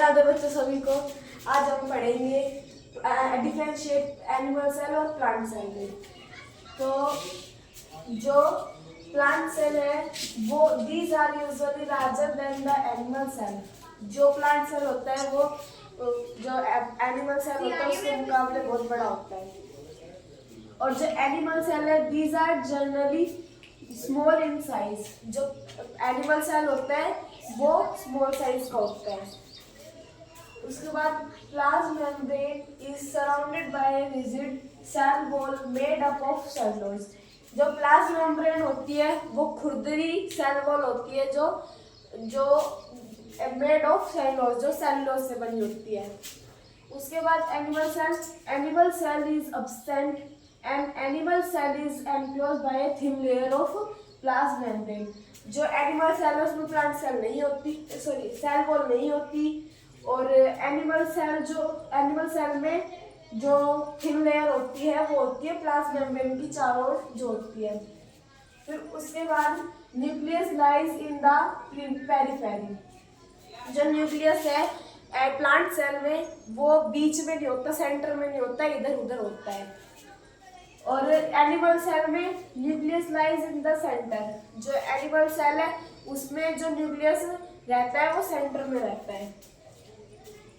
राधे बच्चों सभी को। आज हम पढ़ेंगे डिफरेंशिएट एनिमल सेल और प्लांट सेल में। तो जो प्लांट सेल है वो these are usually larger than the animal cell. जो प्लांट सेल होता है वो जो एनिमल सेल होता है उसके मुकाबले बहुत बड़ा होता है। और जो एनिमल सेल है these are generally small in size. जो एनिमल सेल होता है वो स्मॉल साइज का होता है। उसके बाद plasma membrane is surrounded by a rigid cell wall made up of cellulose. जो प्लाज्मा मेम्ब्रेन होती है वो खुरदरी सेल वॉल होती है जो मेड ऑफ सेलुलोज, जो सेलुलोज से बनी होती है। उसके बाद animal cell is absent and animal cell is enclosed by a thin layer of plasma membrane. जो एनिमल सेल है उसमें प्लांट सेल नहीं होती, सेल वॉल नहीं होती। और एनिमल सेल में जो थिन लेयर होती है वो होती है प्लाज्मा मेम्ब्रेन की चारों ओर जो होती है। फिर उसके बाद nucleus lies in the periphery. जो न्यूक्लियस है प्लांट सेल में वो बीच में नहीं होता, सेंटर में नहीं होता, इधर उधर होता है। और एनिमल सेल में nucleus lies in the centre. जो एनिमल सेल है उसमें जो न्यूक्लियस रहता है वो सेंटर में रहता है।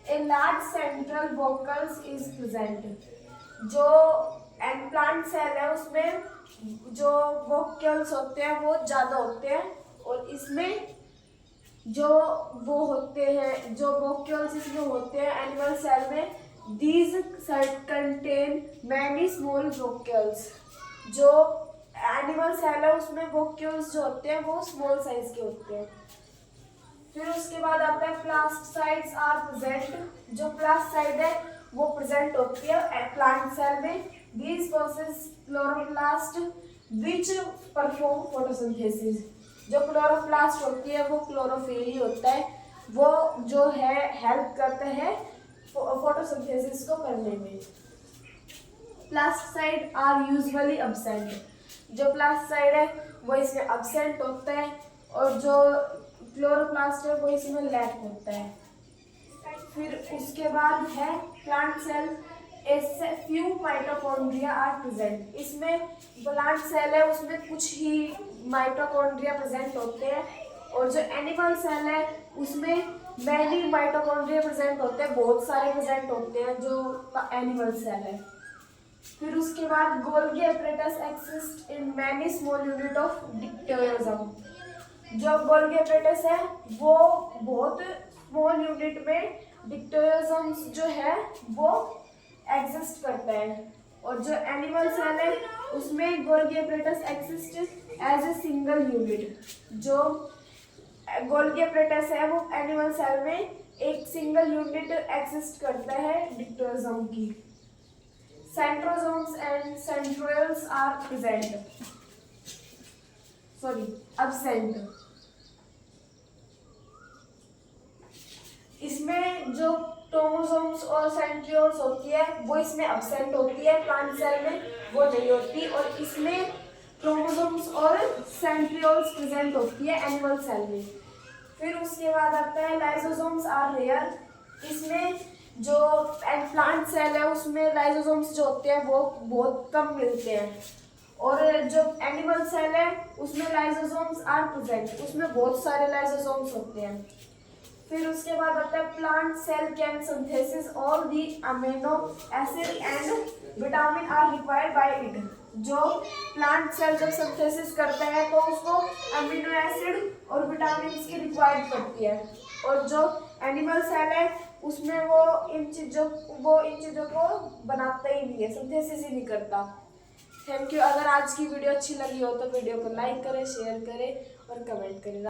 A large central vocus is present। जो प्लांट सेल है उसमें जो वोक्यूल्स होते हैं वो ज़्यादा होते हैं। और इसमें जो वो होते हैं, जो वोक्यूल्स इसमें होते हैं एनिमल सेल में, these contain many small वोक्यूल्स। जो एनिमल सेल है उसमें वोक्यूल्स जो होते हैं वो स्मॉल साइज के होते हैं। फिर उसके बाद आता है प्लास्टोसाइड्स आर प्रेजेंट। जो प्लास्टोसाइड है वो प्रेजेंट होती है प्लांट सेल में। These process chloroplast which perform photosynthesis. जो क्लोरोप्लास्ट होती है वो क्लोरोफिल ही होता है, वो जो है हेल्प करते हैं फोटोसिंथेसिस को करने में। प्लास्टोसाइड आर यूजुअली एब्सेंट। जो प्लास्टोसाइड है वो इसमें एब्सेंट होता है और जो क्लोरोप्लास्ट है वो इसमें लैक होता है। फिर उसके बाद है plant cell, few mitochondria are present. इसमें प्लांट सेल है उसमें कुछ ही माइटोकॉन्ड्रिया प्रेजेंट होते हैं। और जो एनिमल सेल है उसमें मैनी माइटोकॉन्ड्रिया प्रेजेंट होते हैं, बहुत सारे प्रेजेंट होते हैं जो एनिमल सेल है। फिर उसके बाद Golgi apparatus exist in many small unit of dictyosome. जो गोल्गी एपरेटस है वो बहुत स्मॉल यूनिट में डिक्टोयोसम्स जो है वो एग्जिस्ट करता है। और जो एनिमल सेल है उसमें Golgi apparatus exist as a single unit. जो गोल्गी एपरेटस है वो एनिमल सेल में एक सिंगल यूनिट एग्जिस्ट करता है डिक्टोयोसम की। Centrosomes and centrioles are absent. इसमें जो क्रोमोसोम्स और सेंट्रियोल्स होती है वो इसमें एब्सेंट होती है, प्लांट सेल में वो नहीं होती। और इसमें क्रोमोसोम्स और सेंट्रियोल्स प्रेजेंट होती है एनिमल सेल में। फिर उसके बाद आता है लाइसोसोम्स आर रेयर। इसमें जो प्लांट सेल है उसमें लाइसोसोम्स जो होते हैं वो बहुत कम मिलते हैं। और जो एनिमल सेल है उसमें लाइसोसोम्स आर प्रेजेंट, उसमें बहुत सारे लाइसोसोम्स होते हैं। फिर उसके बाद आता है plant cell can synthesis all the amino acid and vitamin are required by it. जो प्लांट सेल जब सिंथेसिस करता है तो उसको अमीनो एसिड और विटामिन की रिक्वायर्ड पड़ती है। और जो एनिमल सेल है उसमें वो इन चीज़ों को बनाता ही नहीं है, सिंथेसिस ही नहीं करता। Thank you. अगर आज की वीडियो अच्छी लगी हो तो वीडियो को लाइक करें, शेयर करें और कमेंट करें।